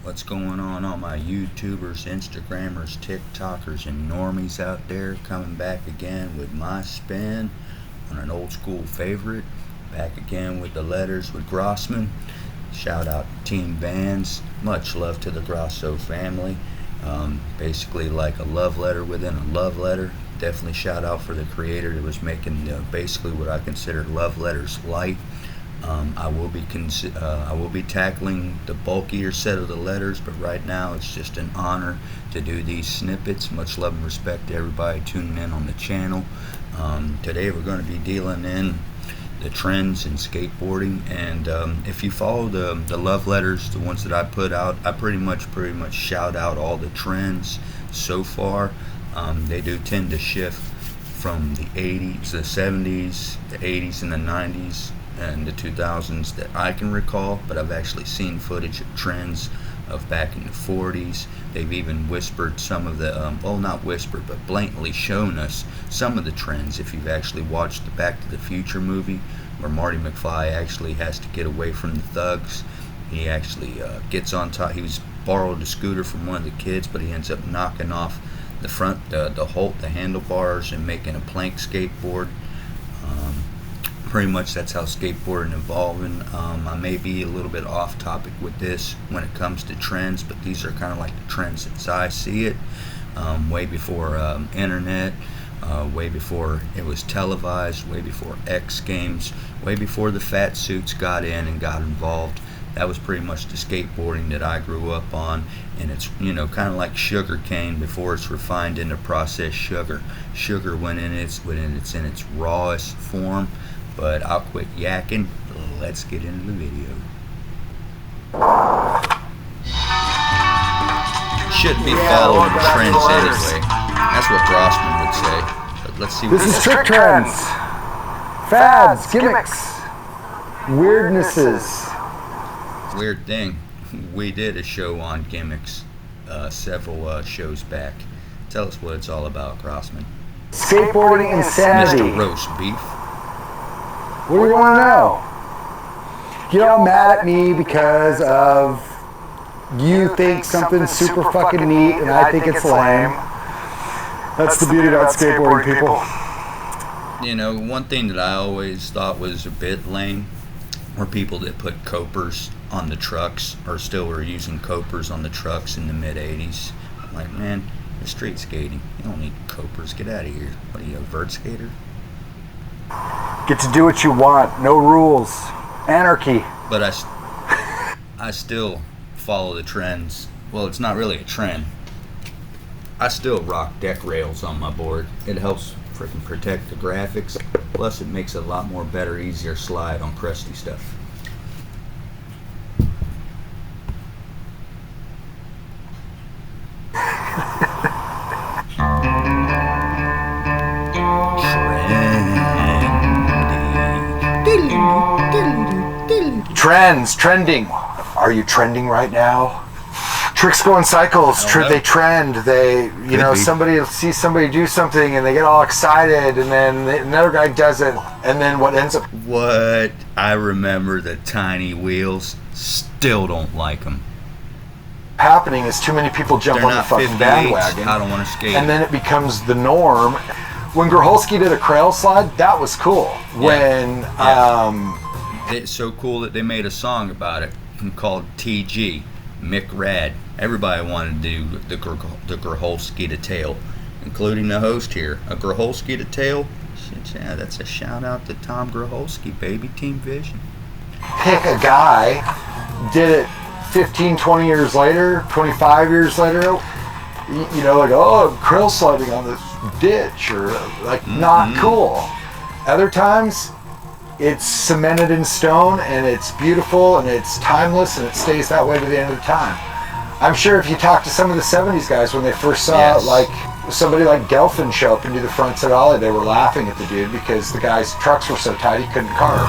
What's going on, all my YouTubers, Instagrammers, TikTokers, and normies out there? Coming back again with my spin on an old school favorite. Back again with the letters with Grossman. Shout out to Team Vans. Much love to the Grosso family. Basically like a love letter within a love letter. Definitely shout out for the creator that was making basically what I consider love letters light. I will be tackling the bulkier set of the letters, but right now it's just an honor to do these snippets. Much love and respect to everybody tuning in on the channel. Today we're going to be dealing in the trends in skateboarding, and if you follow the love letters, the ones that I put out, I pretty much shout out all the trends so far. They do tend to shift from the 80s, the 70s, the 80s, and the 90s. And the 2000s that I can recall, but I've actually seen footage of trends of back in the 40s. They've even whispered some of the, well, not whispered, but blatantly shown us some of the trends. If you've actually watched the Back to the Future movie, where Marty McFly actually has to get away from the thugs, he actually gets on top. He was borrowed a scooter from one of the kids, but he ends up knocking off the front, the handlebars, and making a plank skateboard. Pretty much that's how skateboarding evolving. I may be a little bit off topic with this when it comes to trends, but these are kind of like the trends as I see it. Way before internet, way before it was televised, way before X Games, way before the fat suits got in and got involved. That was pretty much the skateboarding that I grew up on, and it's, you know, kind of like sugar cane before it's refined into processed sugar. Sugar when it's in its rawest form. But I'll quit yakking. Let's get into the video. Shouldn't be following trends anyway. That's what Grossman would say. But let's see what this is trick trends, fads, gimmicks, weirdnesses. Weird thing. We did a show on gimmicks several shows back. Tell us what it's all about, Grossman. Skateboarding insanity. Mr. Roast Beef. What do you want to know? Get all mad at me because of you think something's super fucking neat and I think it's lame. That's the beauty about skateboarding, people. You know, one thing that I always thought was a bit lame were people that put copers on the trucks, or still were using copers on the trucks in the mid-80s. I'm like, man, you're street skating. You don't need copers. Get out of here. What are you, a vert skater? Get to do what you want. No rules. Anarchy. But I still follow the trends. Well, it's not really a trend. I still rock deck rails on my board. It helps freaking protect the graphics. Plus, it makes it a lot more better, easier slide on crusty stuff. Trends, trending. Are you trending right now? Tricks go in cycles. They trend. They, you know, somebody will see somebody do something and they get all excited, and then another guy does it, and then what ends up? What? I remember the tiny wheels. Still don't like them. Happening is too many people jump on the fucking bandwagon. I don't want to skate. And then it becomes the norm. When Grholski did a crail slide, that was cool. Yeah. When it's so cool that they made a song about it called TG, Mick Rad. Everybody wanted to do the Grholski to tail, including the host here. A Grholski to tail? Yeah, that's a shout out to Tom Grholski, baby. Team Vision. Pick a guy, did it 15, 20 years later, 25 years later, you know, like, oh, crail sliding on this ditch, or like, not cool. Other times, it's cemented in stone, and it's beautiful, and it's timeless, and it stays that way to the end of the time. I'm sure if you talk to some of the 70s guys when they first saw like somebody like Gelfin show up and do the frontside ollie, they were laughing at the dude because the guy's trucks were so tight he couldn't carve.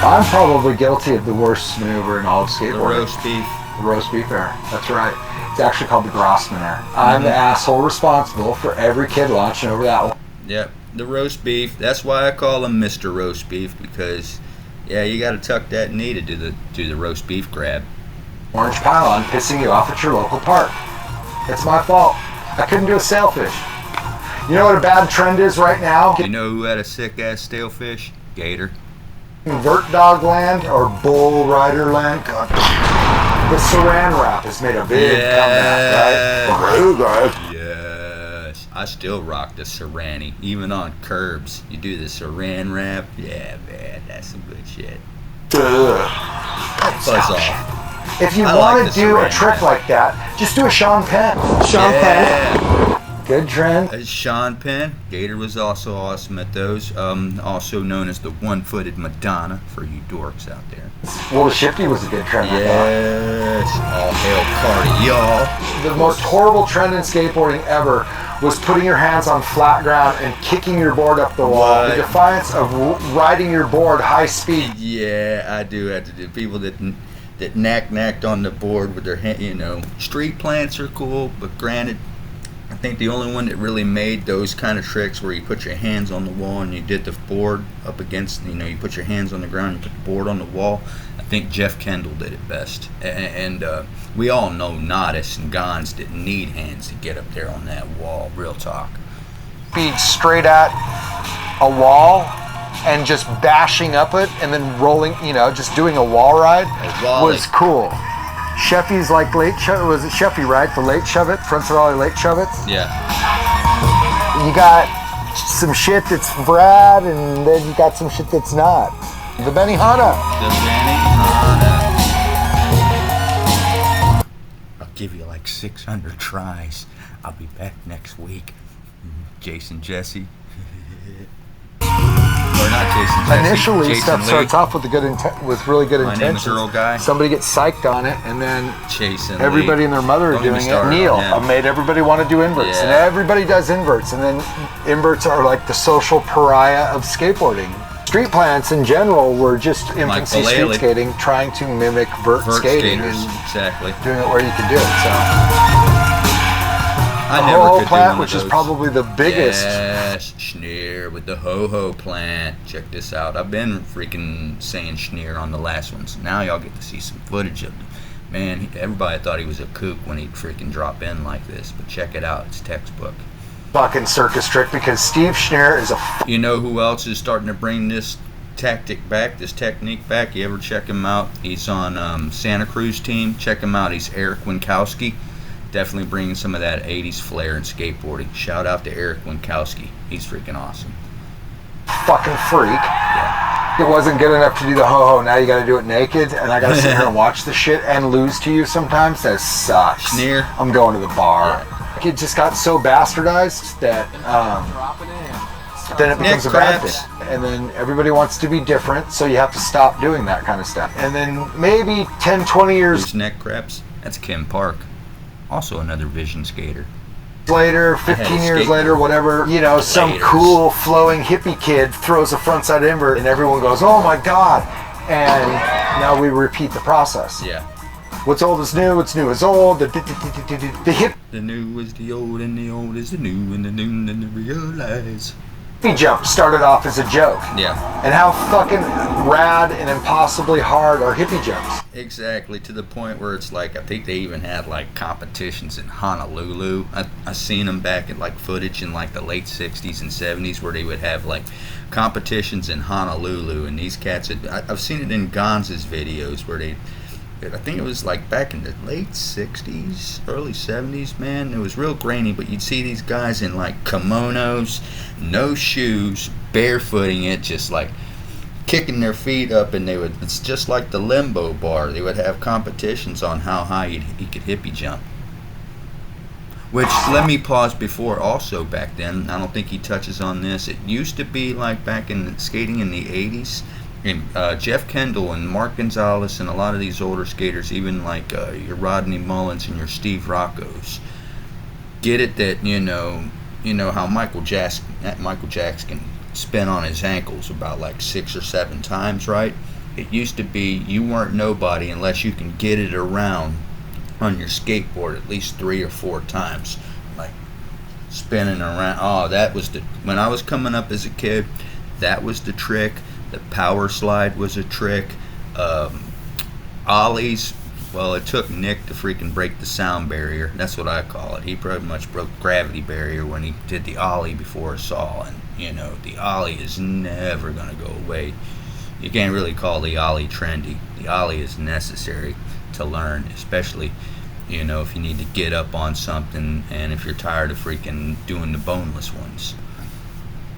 I'm probably guilty of the worst maneuver in all of skateboarding. The roast beef. The roast beef air. That's right. It's actually called the Grossman air. I'm the asshole responsible for every kid launching over that one. Yep. The roast beef. That's why I call him Mr. Roast Beef, because yeah, you got to tuck that knee to do the roast beef grab. orange pylon pissing you off at your local park. It's my fault. I couldn't do a sailfish. You know what a bad trend is right now? You know who had a sick ass sailfish? Gator. Vert dog land or bull rider land. God. The saran wrap has made a big comeback, right? Yes. I still rock the Sarani, even on curbs. You do the saran wrap. Yeah, man, that's some good shit. Buzz off. If you want to do a trick like that, just do a Sean Penn. Sean Penn. Good trend. Sean Penn. Gator was also awesome at those. Also known as the one-footed Madonna for you dorks out there. Well, the shifty was a good trend. Yes. All hail Cardi, y'all. The most horrible trend in skateboarding ever was putting your hands on flat ground and kicking your board up the wall. The defiance of riding your board high speed. Yeah, I do have to do. People that knacked on the board with their hand, you know. Street plants are cool, but granted, I think the only one that really made those kind of tricks where you put your hands on the wall and you did the board up against, you know, you put your hands on the ground and you put the board on the wall, I think Jeff Kendall did it best. And we all know Nodis and Gons didn't need hands to get up there on that wall, real talk. Speed straight at a wall and just bashing up it and then rolling, you know, just doing a wall ride was cool. Sheffy's like late shove. Was it Sheffy, right? The late shove it, front rally late shove it. Yeah. You got some shit that's Brad, and then you got some shit that's not. The Benihana. The Benihana. I'll give you like 600 tries. I'll be back next week. Jason Jesse. Or not Jason Jesse. Initially, Jason stuff Lee. starts off with with really good My intentions. name is Earl Guy. Somebody gets psyched on it, and then Jason everybody Lee. and their mother are doing it. Neil made everybody want to do inverts, and everybody does inverts, and then inverts are like the social pariah of skateboarding. Street plants in general were just infancy street skating, trying to mimic vert skating skaters. and exactly doing it where you can do it. So. I the never ho-ho could plant, do which is probably the biggest. Yes, Schneer with the ho-ho plant. Check this out. I've been freaking saying Schneer on the last ones. Now y'all get to see some footage of him. Man, everybody thought he was a kook when he'd freaking drop in like this. But check it out. It's textbook. Fucking circus trick, because Steve Schneer is a... You know who else is starting to bring this tactic back, this technique back? You ever check him out? He's on Santa Cruz team. Check him out. He's Eric Winkowski. Definitely bringing some of that 80s flair in skateboarding. Shout out to Eric Winkowski. He's freaking awesome. Fucking freak. Yeah. It wasn't good enough to do the ho-ho. Now you got to do it naked, and I got to sit here and watch the shit and lose to you sometimes. That sucks. Schneer. I'm going to the bar. Yeah. It just got so bastardized that then it becomes a bad thing. And then everybody wants to be different, so you have to stop doing that kind of stuff. And then maybe 10, 20 years Who's neck craps? That's Kim Park. Also another vision skater. later, 15 years later, whatever, you know, some cool flowing hippie kid throws a frontside invert and everyone goes, oh my God. And now we repeat the process. Yeah. What's old is new, what's new is old. The hippie The new is the old and the old is the new and the new and the realize. jump started off as a joke. Yeah. And how fucking rad and impossibly hard are hippie jumps. Exactly, to the point where it's like, I think they even had like competitions in Honolulu. I seen them back at like footage in like the late 60s and 70s where they would have like competitions in Honolulu, and these cats I've seen it in Gonz's videos where I think it was like back in the late 60s, early 70s, man. It was real grainy, but you'd see these guys in like kimonos, no shoes, barefooting it, just like kicking their feet up, and it's just like the limbo bar. They would have competitions on how high he could hippie jump. Which, let me pause before, also back then, I don't think he touches on this. It used to be like back in skating in the 80s, and Jeff Kendall and Mark Gonzalez and a lot of these older skaters, even like your Rodney Mullins and your Steve Roccos, get it that, you know how Michael Jackson can spin on his ankles about like 6 or 7 times, right? It used to be you weren't nobody unless you can get it around on your skateboard at least 3 or 4 times, like spinning around. Oh, that was when I was coming up as a kid, that was the trick. The power slide was a trick. Ollies, Well, it took Nick to freaking break the sound barrier. That's what I call it. He pretty much broke the gravity barrier when he did the ollie before a saw. And, you know, the ollie is never going to go away. You can't really call the ollie trendy. The ollie is necessary to learn, especially, you know, if you need to get up on something and if you're tired of freaking doing the boneless ones.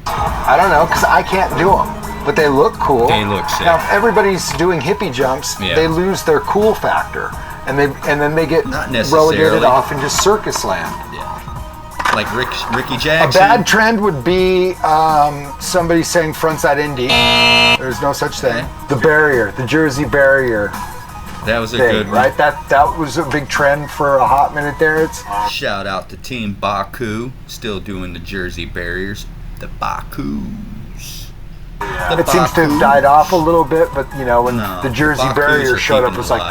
I don't know, because I can't do them, but they look cool. They look sick. Now, if everybody's doing hippie jumps, they lose their cool factor, and then they get relegated off into circus land. Yeah, like Ricky Jackson. A bad trend would be somebody saying frontside indie. There's no such thing. The barrier, the Jersey barrier. That was a good one. Right? That was a big trend for a hot minute there. It's shout out to Team Baku, still doing the Jersey barriers. The Bakus. It seems to have died off a little bit, but you know, when the Jersey barrier showed up, it was like,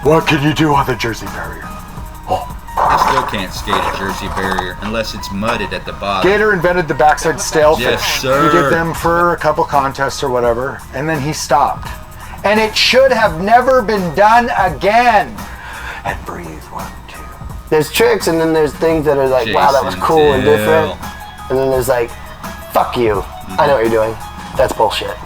what can you do on the Jersey barrier? I still can't skate a Jersey barrier unless it's mudded at the bottom. Gator invented the backside stalefish. Yes, sir. He did them for a couple contests or whatever, and then he stopped. And it should have never been done again. And breathe, 1, 2. There's tricks, and then there's things that are like, wow, that was cool and different. And then there's like, fuck you. I know what you're doing. That's bullshit.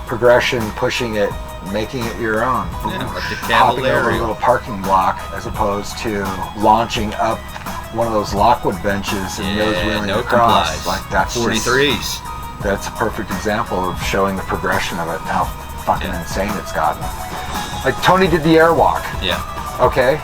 Progression, pushing it, making it your own. Yeah, like the hopping over a Cavallari. little parking block as opposed to launching up one of those Lockwood benches and nose wheeling across. Like that's 43s. That's a perfect example of showing the progression of it and how fucking insane it's gotten. Like Tony did the airwalk. Yeah. Okay.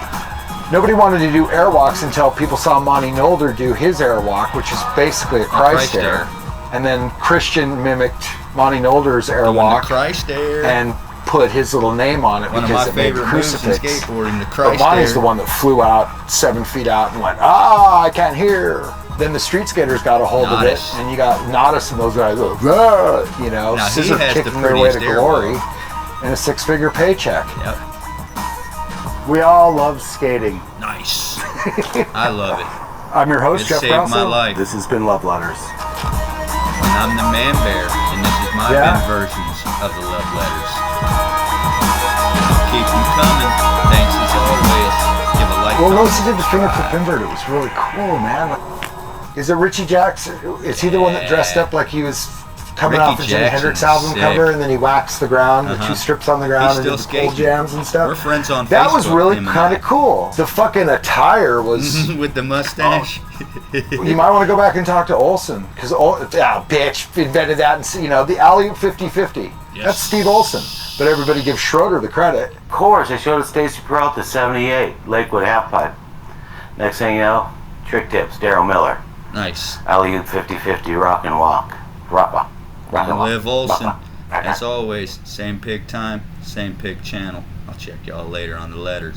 Nobody wanted to do airwalks until people saw Monty Nolder do his airwalk, which is basically a Christ air. And then Christian mimicked Monty Nolder's airwalk Christ air. and put his little name on it because it made the crucifix. Skateboarding, the But Christ Monty's air. the one that flew out 7 feet out and went, I can't hear. Then the street skaters got a hold of it, and you got Nodis and those guys, you know, now, scissor kicking their way to glory and a 6-figure paycheck. Yep. We all love skating. Nice. I love it. I'm your host, It Jeff saved Grosso. my life. This has been Love Letters. And I'm the Man Bear, and this is my versions of the love letters. Keep them coming. Thanks as always. Give a like. Well, Lucy did the finger flip invert. It was really cool, man. Is it Richie Jackson? Is he the one that dressed up like he was coming off the Jimi Hendrix album cover, and then he waxed the ground, the 2 strips on the ground, and did the pole jams and stuff? We're friends on Facebook. That was really kind of cool. The fucking attire was... with the mustache. You might want to go back and talk to Olsen, because bitch invented that, and you know, the alley 50-50. Yes. That's Steve Olsen, but everybody gives Schroeder the credit. Of course, I showed it Stacy Peralta, 78, Lakewood half pipe. Next thing you know, trick tips, Daryl Miller. Nice. Alley-oop 50-50, rock and walk. Rock and walk. Liv Olsen. As always, same pig time, same pig channel. I'll check y'all later on the letters.